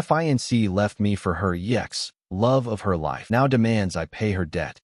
FIANCÉE left me for her love of her life. Now demands I pay her debt.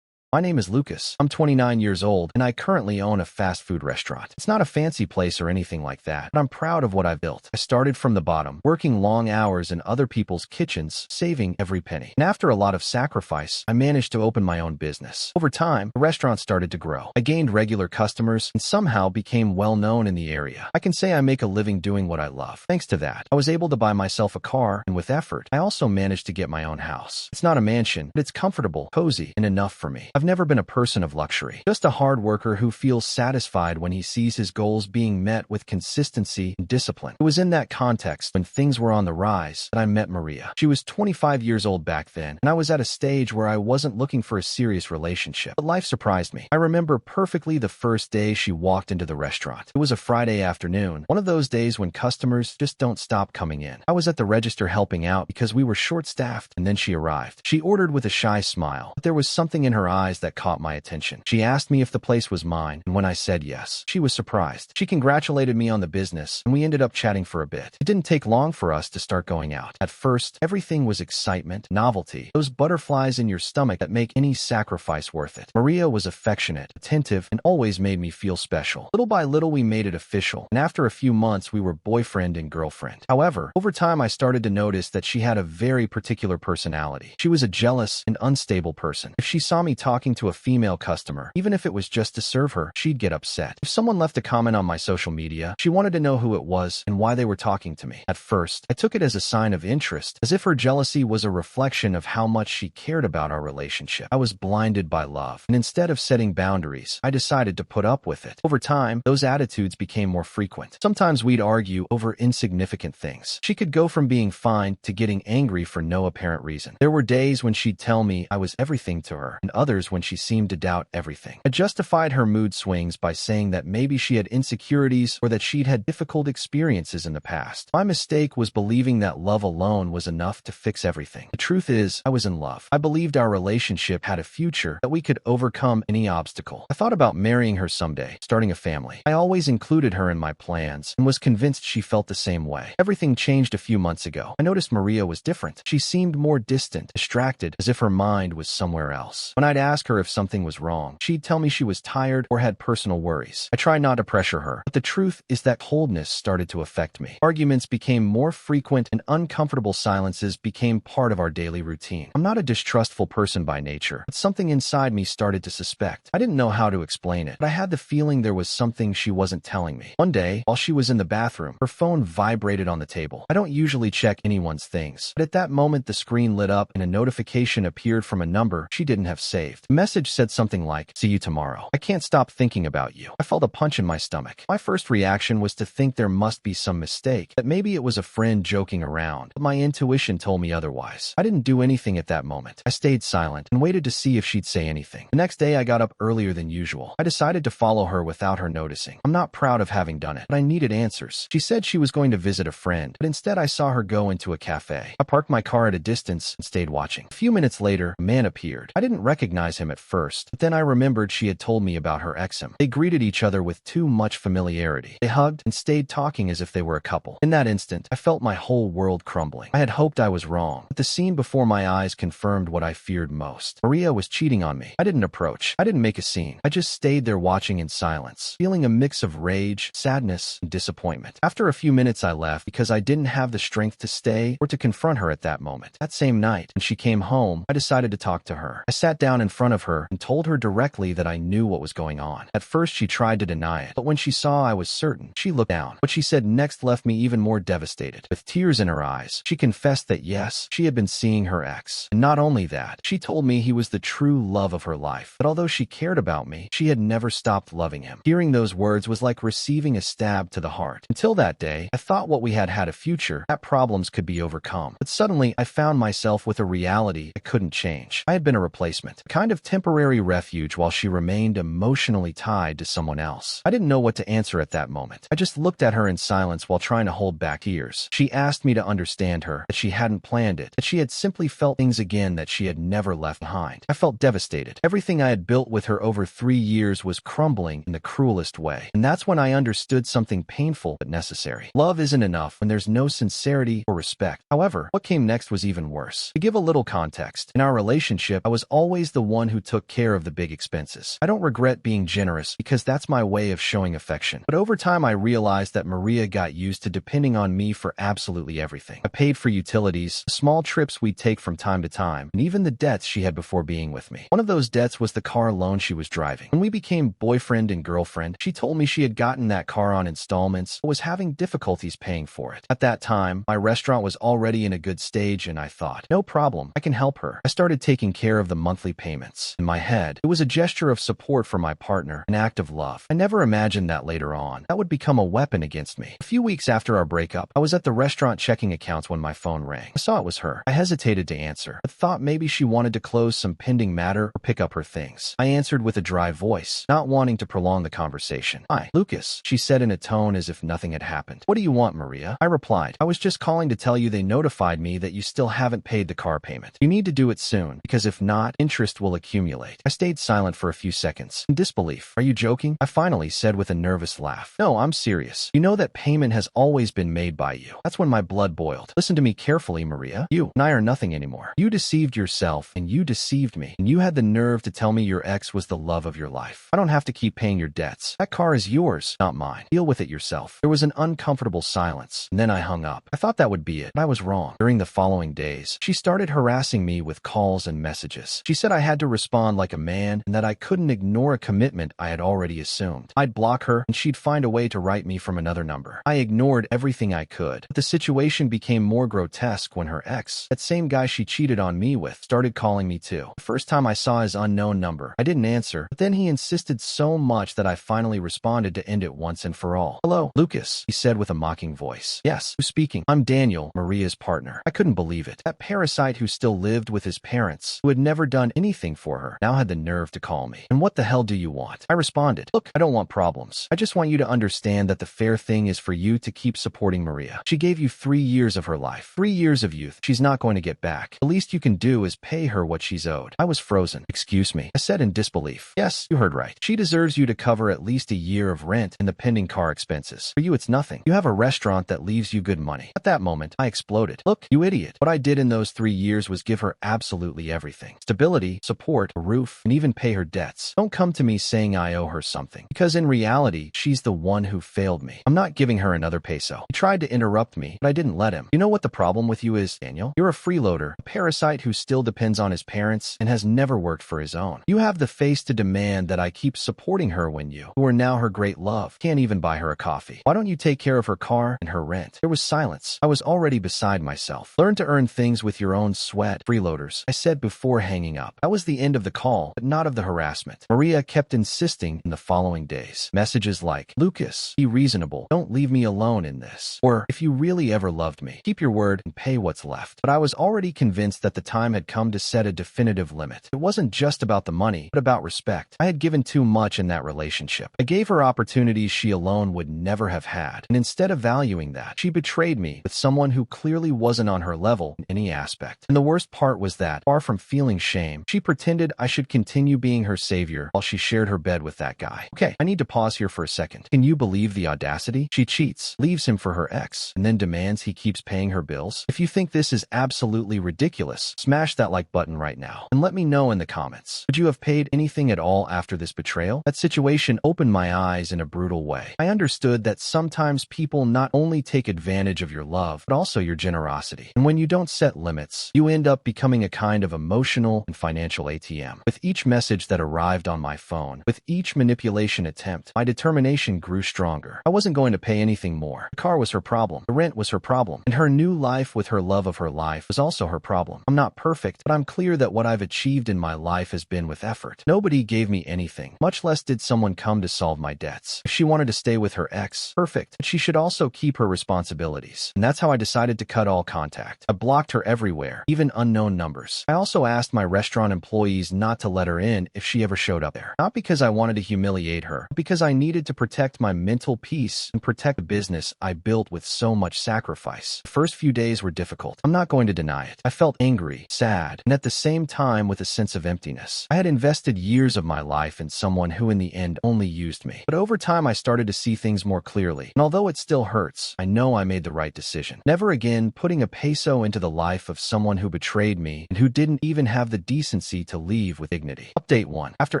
My name is Lucas. I'm 29 years old, and I currently own a fast food restaurant. It's not a fancy place or anything like that, but I'm proud of what I've built. I started from the bottom, working long hours in other people's kitchens, saving every penny. And after a lot of sacrifice, I managed to open my own business. Over time, the restaurant started to grow. I gained regular customers and somehow became well known in the area. I can say I make a living doing what I love. Thanks to that, I was able to buy myself a car, and with effort, I also managed to get my own house. It's not a mansion, but it's comfortable, cozy, and enough for me. I've never been a person of luxury, just a hard worker who feels satisfied when he sees his goals being met with consistency and discipline. It was in that context, when things were on the rise, that I met Maria. She was 25 years old back then, and I was at a stage where I wasn't looking for a serious relationship. But life surprised me. I remember perfectly the first day she walked into the restaurant. It was a Friday afternoon, one of those days when customers just don't stop coming in. I was at the register helping out because we were short-staffed, and then she arrived. She ordered with a shy smile, but there was something in her eyes that caught my attention. She asked me if the place was mine, and when I said yes, she was surprised. She congratulated me on the business, and we ended up chatting for a bit. It didn't take long for us to start going out. At first, everything was excitement, novelty, those butterflies in your stomach that make any sacrifice worth it. Maria was affectionate, attentive, and always made me feel special. Little by little, we made it official, and after a few months, we were boyfriend and girlfriend. However, over time, I started to notice that she had a very particular personality. She was a jealous and unstable person. If she saw me talking to a female customer, even if it was just to serve her, she'd get upset. If someone left a comment on my social media, she wanted to know who it was and why they were talking to me. At first, I took it as a sign of interest, as if her jealousy was a reflection of how much she cared about our relationship. I was blinded by love, and instead of setting boundaries, I decided to put up with it. Over time, those attitudes became more frequent. Sometimes we'd argue over insignificant things. She could go from being fine to getting angry for no apparent reason. There were days when she'd tell me I was everything to her, and others when she seemed to doubt everything. I justified her mood swings by saying that maybe she had insecurities or that she'd had difficult experiences in the past. My mistake was believing that love alone was enough to fix everything. The truth is, I was in love. I believed our relationship had a future, that we could overcome any obstacle. I thought about marrying her someday, starting a family. I always included her in my plans and was convinced she felt the same way. Everything changed a few months ago. I noticed Maria was different. She seemed more distant, distracted, as if her mind was somewhere else. When I'd ask her if something was wrong, she'd tell me she was tired or had personal worries. I tried not to pressure her, but the truth is that coldness started to affect me. Arguments became more frequent and uncomfortable silences became part of our daily routine. I'm not a distrustful person by nature, but something inside me started to suspect. I didn't know how to explain it, but I had the feeling there was something she wasn't telling me. One day, while she was in the bathroom, her phone vibrated on the table. I don't usually check anyone's things, but at that moment the screen lit up and a notification appeared from a number she didn't have saved. The message said something like, "See you tomorrow. I can't stop thinking about you." I felt a punch in my stomach. My first reaction was to think there must be some mistake, that maybe it was a friend joking around, but my intuition told me otherwise. I didn't do anything at that moment. I stayed silent and waited to see if she'd say anything. The next day I got up earlier than usual. I decided to follow her without her noticing. I'm not proud of having done it, but I needed answers. She said she was going to visit a friend, but instead I saw her go into a cafe. I parked my car at a distance and stayed watching. A few minutes later, a man appeared. I didn't recognize him at first, but then I remembered she had told me about her ex-him. They greeted each other with too much familiarity. They hugged and stayed talking as if they were a couple. In that instant, I felt my whole world crumbling. I had hoped I was wrong, but the scene before my eyes confirmed what I feared most. Maria was cheating on me. I didn't approach. I didn't make a scene. I just stayed there watching in silence, feeling a mix of rage, sadness, and disappointment. After a few minutes, I left because I didn't have the strength to stay or to confront her at that moment. That same night, when she came home, I decided to talk to her. I sat down in front of her and told her directly that I knew what was going on. At first, she tried to deny it, but when she saw I was certain, she looked down. What she said next left me even more devastated. With tears in her eyes, she confessed that yes, she had been seeing her ex. And not only that, she told me he was the true love of her life. But although she cared about me, she had never stopped loving him. Hearing those words was like receiving a stab to the heart. Until that day, I thought what we had a future, that problems could be overcome. But suddenly, I found myself with a reality I couldn't change. I had been a replacement, the kind of of temporary refuge while she remained emotionally tied to someone else. I didn't know what to answer at that moment. I just looked at her in silence while trying to hold back tears. She asked me to understand her, that she hadn't planned it, that she had simply felt things again that she had never left behind. I felt devastated. Everything I had built with her over 3 years was crumbling in the cruelest way. And that's when I understood something painful but necessary. Love isn't enough when there's no sincerity or respect. However, what came next was even worse. To give a little context, in our relationship, I was always the one who took care of the big expenses. I don't regret being generous because that's my way of showing affection. But over time, I realized that Maria got used to depending on me for absolutely everything. I paid for utilities, small trips we'd take from time to time, and even the debts she had before being with me. One of those debts was the car loan she was driving. When we became boyfriend and girlfriend, she told me she had gotten that car on installments but was having difficulties paying for it. At that time, my restaurant was already in a good stage and I thought, no problem, I can help her. I started taking care of the monthly payments. In my head, it was a gesture of support for my partner, an act of love. I never imagined that later on, that would become a weapon against me. A few weeks after our breakup, I was at the restaurant checking accounts when my phone rang. I saw it was her. I hesitated to answer, but thought maybe she wanted to close some pending matter or pick up her things. I answered with a dry voice, not wanting to prolong the conversation. Hi, Lucas, she said in a tone as if nothing had happened. What do you want, Maria? I replied, I was just calling to tell you they notified me that you still haven't paid the car payment. You need to do it soon, because if not, interest will accumulate. I stayed silent for a few seconds, in disbelief. Are you joking? I finally said with a nervous laugh. No, I'm serious. You know that payment has always been made by you. That's when my blood boiled. Listen to me carefully, Maria. You and I are nothing anymore. You deceived yourself, and you deceived me, and you had the nerve to tell me your ex was the love of your life. I don't have to keep paying your debts. That car is yours, not mine. Deal with it yourself. There was an uncomfortable silence, and then I hung up. I thought that would be it, but I was wrong. During the following days, she started harassing me with calls and messages. She said I had to respond like a man, and that I couldn't ignore a commitment I had already assumed. I'd block her, and she'd find a way to write me from another number. I ignored everything I could, but the situation became more grotesque when her ex, that same guy she cheated on me with, started calling me too. The first time I saw his unknown number, I didn't answer, but then he insisted so much that I finally responded to end it once and for all. Hello, Lucas, he said with a mocking voice. Yes, who's speaking? I'm Daniel, Maria's partner. I couldn't believe it. That parasite who still lived with his parents, who had never done anything for her, now had the nerve to call me. And what the hell do you want? I responded, look, I don't want problems. I just want you to understand that the fair thing is for you to keep supporting Maria. She gave you 3 years of her life, 3 years of youth. She's not going to get back. The least you can do is pay her what she's owed. I was frozen. Excuse me, I said in disbelief. Yes, you heard right. She deserves you to cover at least a year of rent and the pending car expenses. For you, it's nothing. You have a restaurant that leaves you good money. At that moment, I exploded. Look, you idiot. What I did in those 3 years was give her absolutely everything. Stability, support, a roof, and even pay her debts. Don't come to me saying I owe her something, because in reality, she's the one who failed me. I'm not giving her another peso. He tried to interrupt me, but I didn't let him. You know what the problem with you is, Daniel? You're a freeloader, a parasite who still depends on his parents and has never worked for his own. You have the face to demand that I keep supporting her when you, who are now her great love, can't even buy her a coffee. Why don't you take care of her car and her rent? There was silence. I was already beside myself. Learn to earn things with your own sweat, freeloaders, I said before hanging up. That was the end of the call, but not of the harassment. Maria kept insisting in the following days. Messages like, Lucas, be reasonable. Don't leave me alone in this. Or, if you really ever loved me, keep your word and pay what's left. But I was already convinced that the time had come to set a definitive limit. It wasn't just about the money, but about respect. I had given too much in that relationship. I gave her opportunities she alone would never have had, and instead of valuing that, she betrayed me with someone who clearly wasn't on her level in any aspect. And the worst part was that, far from feeling shame, she pretended I should continue being her savior while she shared her bed with that guy. Okay, I need to pause here for a second. Can you believe the audacity? She cheats, leaves him for her ex, and then demands he keeps paying her bills? If you think this is absolutely ridiculous, smash that like button right now, and let me know in the comments. Would you have paid anything at all after this betrayal? That situation opened my eyes in a brutal way. I understood that sometimes people not only take advantage of your love, but also your generosity. And when you don't set limits, you end up becoming a kind of emotional and financial ATM. With each message that arrived on my phone, with each manipulation attempt, my determination grew stronger. I wasn't going to pay anything more. The car was her problem. The rent was her problem. And her new life with her love of her life was also her problem. I'm not perfect, but I'm clear that what I've achieved in my life has been with effort. Nobody gave me anything, much less did someone come to solve my debts. If she wanted to stay with her ex, perfect, but she should also keep her responsibilities. And that's how I decided to cut all contact. I blocked her everywhere, even unknown numbers. I also asked my restaurant employees employees not to let her in if she ever showed up there. Not because I wanted to humiliate her, but because I needed to protect my mental peace and protect the business I built with so much sacrifice. The first few days were difficult. I'm not going to deny it. I felt angry, sad, and at the same time with a sense of emptiness. I had invested years of my life in someone who in the end only used me. But over time I started to see things more clearly. And although it still hurts, I know I made the right decision. Never again putting a peso into the life of someone who betrayed me and who didn't even have the decency to leave with dignity. Update 1. After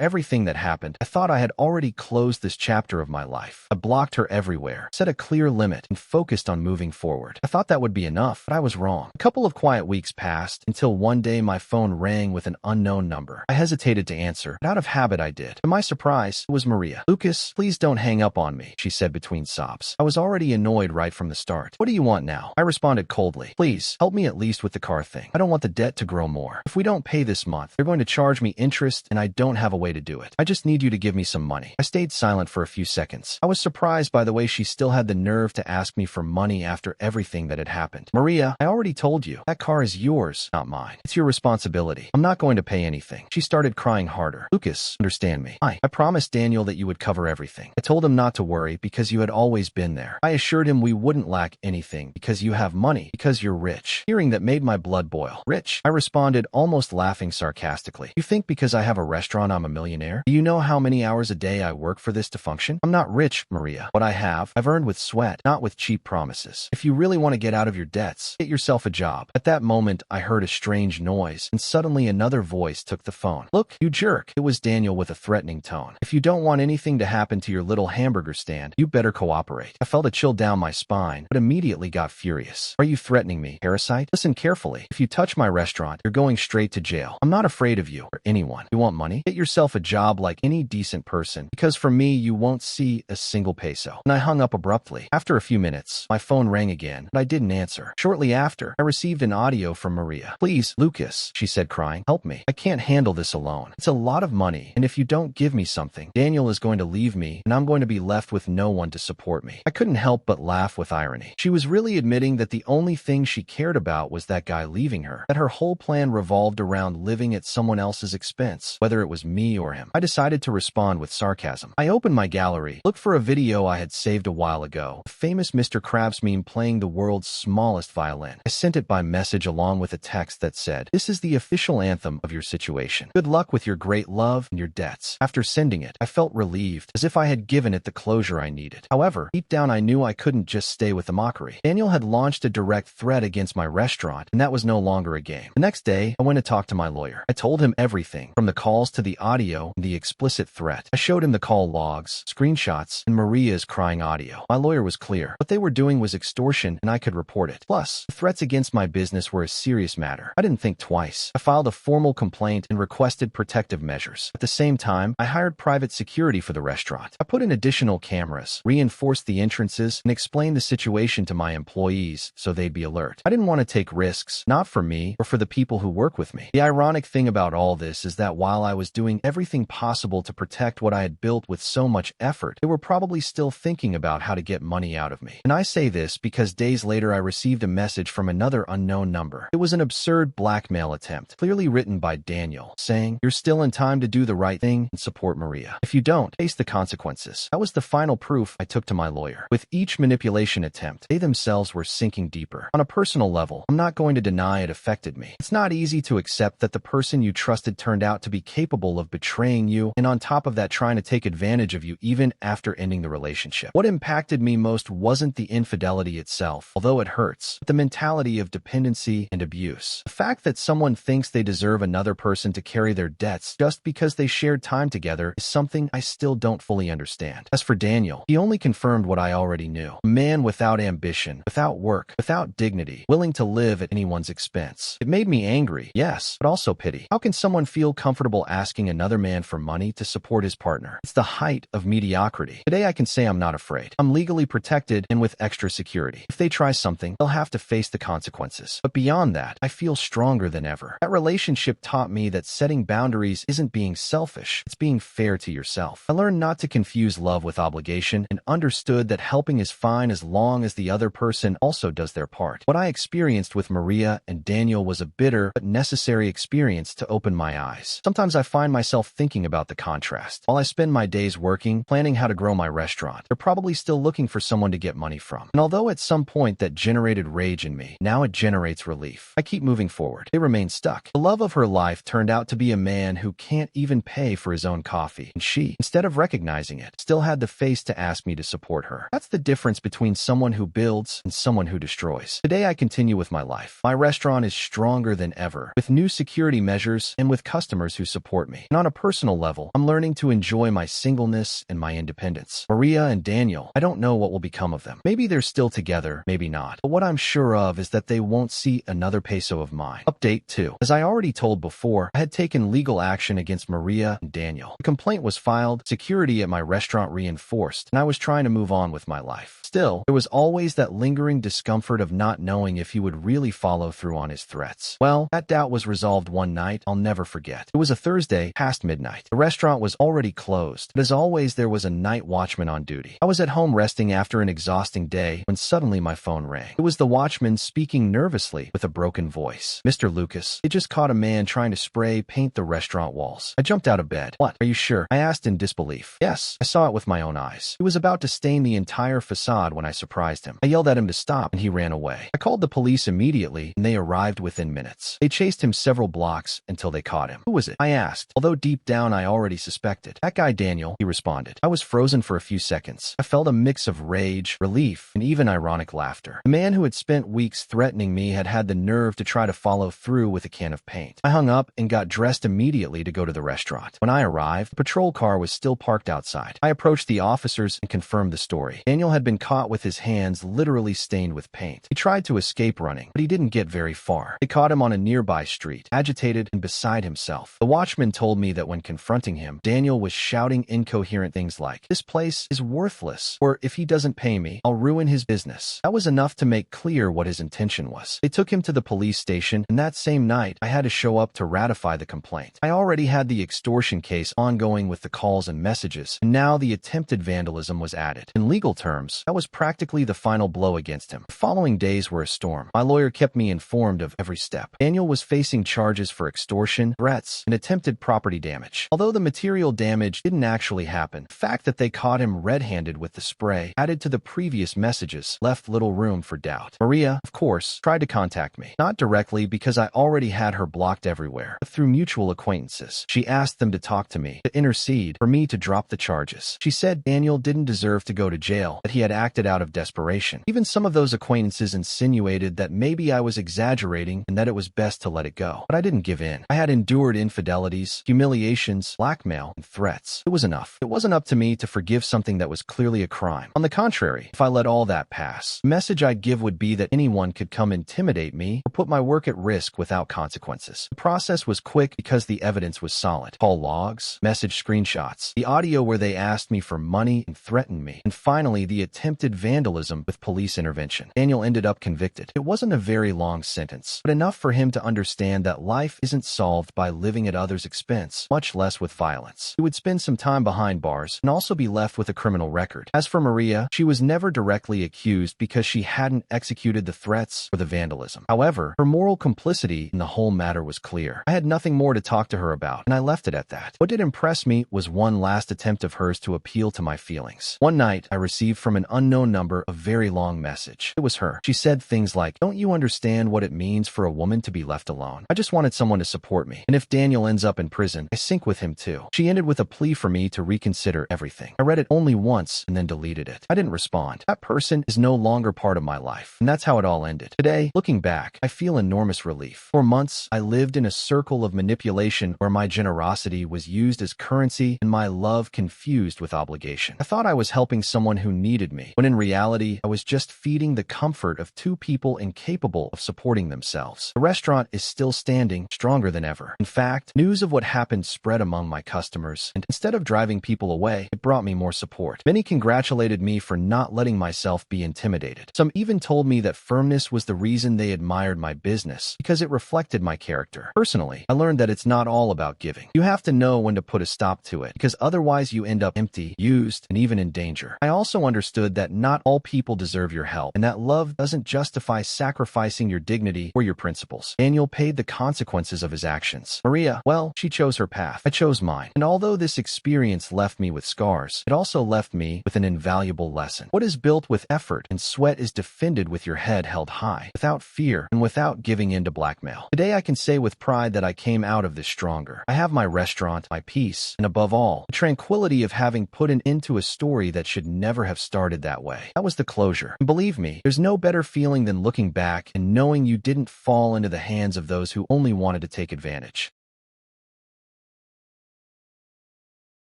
everything that happened, I thought I had already closed this chapter of my life. I blocked her everywhere, set a clear limit, and focused on moving forward. I thought that would be enough, but I was wrong. A couple of quiet weeks passed until one day my phone rang with an unknown number. I hesitated to answer, but out of habit I did. To my surprise, it was Maria. "Lucas, please don't hang up on me," she said between sobs. I was already annoyed right from the start. "What do you want now?" I responded coldly. "Please, help me at least with the car thing. I don't want the debt to grow more. If we don't pay this month, they're going to charge me interest and I don't have a way to do it. I just need you to give me some money." I stayed silent for a few seconds. I was surprised by the way she still had the nerve to ask me for money after everything that had happened. "Maria, I already told you, that car is yours, not mine. It's your responsibility. I'm not going to pay anything." She started crying harder. "Lucas, understand me. I promised Daniel that you would cover everything. I told him not to worry because you had always been there. I assured him we wouldn't lack anything because you have money, because you're rich." Hearing that made my blood boil. "Rich?" I responded, almost laughing sarcastically. "You think because I have a restaurant I'm a millionaire? Do you know how many hours a day I work for this to function? I'm not rich, Maria. What I have, I've earned with sweat, not with cheap promises. If you really want to get out of your debts, get yourself a job." At that moment, I heard a strange noise, and suddenly another voice took the phone. "Look, you jerk." It was Daniel with a threatening tone. "If you don't want anything to happen to your little hamburger stand, you better cooperate." I felt a chill down my spine, but immediately got furious. "Are you threatening me, parasite? Listen carefully. If you touch my restaurant, you're going straight to jail. I'm not afraid of you or anyone. You want money? Get yourself a job like any decent person, because for me, you won't see a single peso." And I hung up abruptly. After a few minutes, my phone rang again, but I didn't answer. Shortly after, I received an audio from Maria. "Please, Lucas," she said crying, "help me. I can't handle this alone. It's a lot of money, and if you don't give me something, Daniel is going to leave me, and I'm going to be left with no one to support me." I couldn't help but laugh with irony. She was really admitting that the only thing she cared about was that guy leaving her, that her whole plan revolved around living at someone else's expense, whether it was me or him. I decided to respond with sarcasm. I opened my gallery, looked for a video I had saved a while ago, the famous Mr. Krabs meme playing the world's smallest violin. I sent it by message along with a text that said, "This is the official anthem of your situation. Good luck with your great love and your debts." After sending it, I felt relieved, as if I had given it the closure I needed. However, deep down I knew I couldn't just stay with the mockery. Daniel had launched a direct threat against my restaurant, and that was no longer a game. The next day, I went to talk to my lawyer. I told him everything, from the calls to the audio and the explicit threat. I showed him the call logs, screenshots, and Maria's crying audio. My lawyer was clear. What they were doing was extortion, and I could report it. Plus, the threats against my business were a serious matter. I didn't think twice. I filed a formal complaint and requested protective measures. At the same time, I hired private security for the restaurant. I put in additional cameras, reinforced the entrances, and explained the situation to my employees so they'd be alert. I didn't want to take risks, not for me or for the people who work with me. The ironic thing about all this is that while I was doing everything possible to protect what I had built with so much effort, they were probably still thinking about how to get money out of me. And I say this because days later I received a message from another unknown number. It was an absurd blackmail attempt, clearly written by Daniel, saying, "You're still in time to do the right thing and support Maria. If you don't, face the consequences." That was the final proof I took to my lawyer. With each manipulation attempt, they themselves were sinking deeper. On a personal level, I'm not going to deny it affected me. It's not easy to accept that the person you trusted turned out to be capable of betraying you, and on top of that trying to take advantage of you even after ending the relationship. What impacted me most wasn't the infidelity itself, although it hurts, but the mentality of dependency and abuse. The fact that someone thinks they deserve another person to carry their debts just because they shared time together is something I still don't fully understand. As for Daniel, he only confirmed what I already knew. A man without ambition, without work, without dignity, willing to live at anyone's expense. It made me angry, yes, but also pity. How can someone feel comfortable asking another man for money to support his partner? It's the height of mediocrity. Today I can say I'm not afraid. I'm legally protected and with extra security. If they try something, they'll have to face the consequences. But beyond that, I feel stronger than ever. That relationship taught me that setting boundaries isn't being selfish, it's being fair to yourself. I learned not to confuse love with obligation and understood that helping is fine as long as the other person also does their part. What I experienced with Maria and Daniel was a bitter but necessary experience to to open my eyes. Sometimes I find myself thinking about the contrast. While I spend my days working, planning how to grow my restaurant, they're probably still looking for someone to get money from. And although at some point that generated rage in me, now it generates relief. I keep moving forward. They remain stuck. The love of her life turned out to be a man who can't even pay for his own coffee. And she, instead of recognizing it, still had the face to ask me to support her. That's the difference between someone who builds and someone who destroys. Today I continue with my life. My restaurant is stronger than ever, with new security measures and with customers who support me. And on a personal level, I'm learning to enjoy my singleness and my independence. Maria and Daniel, I don't know what will become of them. Maybe they're still together, maybe not. But what I'm sure of is that they won't see another peso of mine. Update 2. As I already told before, I had taken legal action against Maria and Daniel. The complaint was filed, security at my restaurant reinforced, and I was trying to move on with my life. Still, there was always that lingering discomfort of not knowing if he would really follow through on his threats. Well, that doubt was resolved one night I'll never forget. It was a Thursday, past midnight. The restaurant was already closed, but as always, there was a night watchman on duty. I was at home resting after an exhausting day when suddenly my phone rang. It was the watchman speaking nervously with a broken voice. "Mr. Lucas, it just caught a man trying to spray paint the restaurant walls." I jumped out of bed. "What? Are you sure?" I asked in disbelief. "Yes, I saw it with my own eyes. He was about to stain the entire facade when I surprised him." I yelled at him to stop, and he ran away. I called the police immediately, and they arrived within minutes. They chased him several blocks until they caught him. "Who was it?" I asked, although deep down I already suspected. "That guy Daniel," he responded. I was frozen for a few seconds. I felt a mix of rage, relief, and even ironic laughter. The man who had spent weeks threatening me had had the nerve to try to follow through with a can of paint. I hung up and got dressed immediately to go to the restaurant. When I arrived, the patrol car was still parked outside. I approached the officers and confirmed the story. Daniel had been caught with his hands literally stained with paint. He tried to escape running, but he didn't get very far. They caught him on a nearby street, agitated and beside himself. The watchman told me that when confronting him, Daniel was shouting incoherent things like, "This place is worthless," or "If he doesn't pay me, I'll ruin his business." That was enough to make clear what his intention was. They took him to the police station, and that same night, I had to show up to ratify the complaint. I already had the extortion case ongoing with the calls and messages, and now the attempted vandalism was added. In legal terms, that was practically the final blow against him. The following days were a storm. My lawyer kept me informed of every step. Daniel was facing charges for extortion, threats, and attempted property damage. Although the material damage didn't actually happen, the fact that they caught him red-handed with the spray, added to the previous messages, left little room for doubt. Maria, of course, tried to contact me. Not directly because I already had her blocked everywhere, but through mutual acquaintances. She asked them to talk to me, to intercede, for me to drop the charges. She said Daniel didn't deserve to go to jail, that he had acted out of desperation. Even some of those acquaintances insinuated that maybe I was exaggerating and that it was best to let it go. But I didn't give in. I had endured infidelities, humiliations, blackmail, and threats. It was enough. It wasn't up to me to forgive something that was clearly a crime. On the contrary, if I let all that pass, the message I'd give would be that anyone could come intimidate me or put my work at risk without consequences. The process was quick because the evidence was solid. Call logs, message screenshots, the audio where they asked me for money and threatened me, and finally the attempted vandalism with police intervention. Daniel ended up convicted. It wasn't a very long sentence, but enough for him to understand that life isn't solved by living at others' expense, much less with violence. He would spend some time behind bars and also be left with a criminal record. As for Maria, she was never directly accused because she hadn't executed the threats or the vandalism. However, her moral complicity in the whole matter was clear. I had nothing more to talk to her about, and I left it at that. What did impress me was one last attempt of hers to appeal to my feelings. One night, I received from an unknown number a very long message. It was her. She said things like, "Don't you understand what it means for a woman to be left alone? I just wanted someone to support me. And if Daniel ends up in prison, I sink with him too." She ended with a plea for me to reconsider everything. I read it only once and then deleted it. I didn't respond. That person is no longer part of my life, and that's how it all ended. Today, looking back, I feel enormous relief. For months, I lived in a circle of manipulation where my generosity was used as currency and my love confused with obligation. I thought I was helping someone who needed me, when in reality, I was just feeding the comfort of two people incapable of supporting themselves. The restaurant is still standing, stronger than ever. In fact, news of what happened spread among my customers, and instead of driving people away, it brought me more support. Many congratulated me for not letting myself be intimidated. Some even told me that firmness was the reason they admired my business, because it reflected my character. Personally, I learned that it's not all about giving. You have to know when to put a stop to it, because otherwise you end up empty, used, and even in danger. I also understood that not all people deserve your help, and that love doesn't justify sacrificing your dignity or your principles. Daniel paid the consequences of of his actions. Maria, well, she chose her path. I chose mine. And although this experience left me with scars, it also left me with an invaluable lesson. What is built with effort and sweat is defended with your head held high, without fear and without giving in to blackmail. Today I can say with pride that I came out of this stronger. I have my restaurant, my peace, and above all, the tranquility of having put an end to a story that should never have started that way. That was the closure. And believe me, there's no better feeling than looking back and knowing you didn't fall into the hands of those who only wanted to take advantage.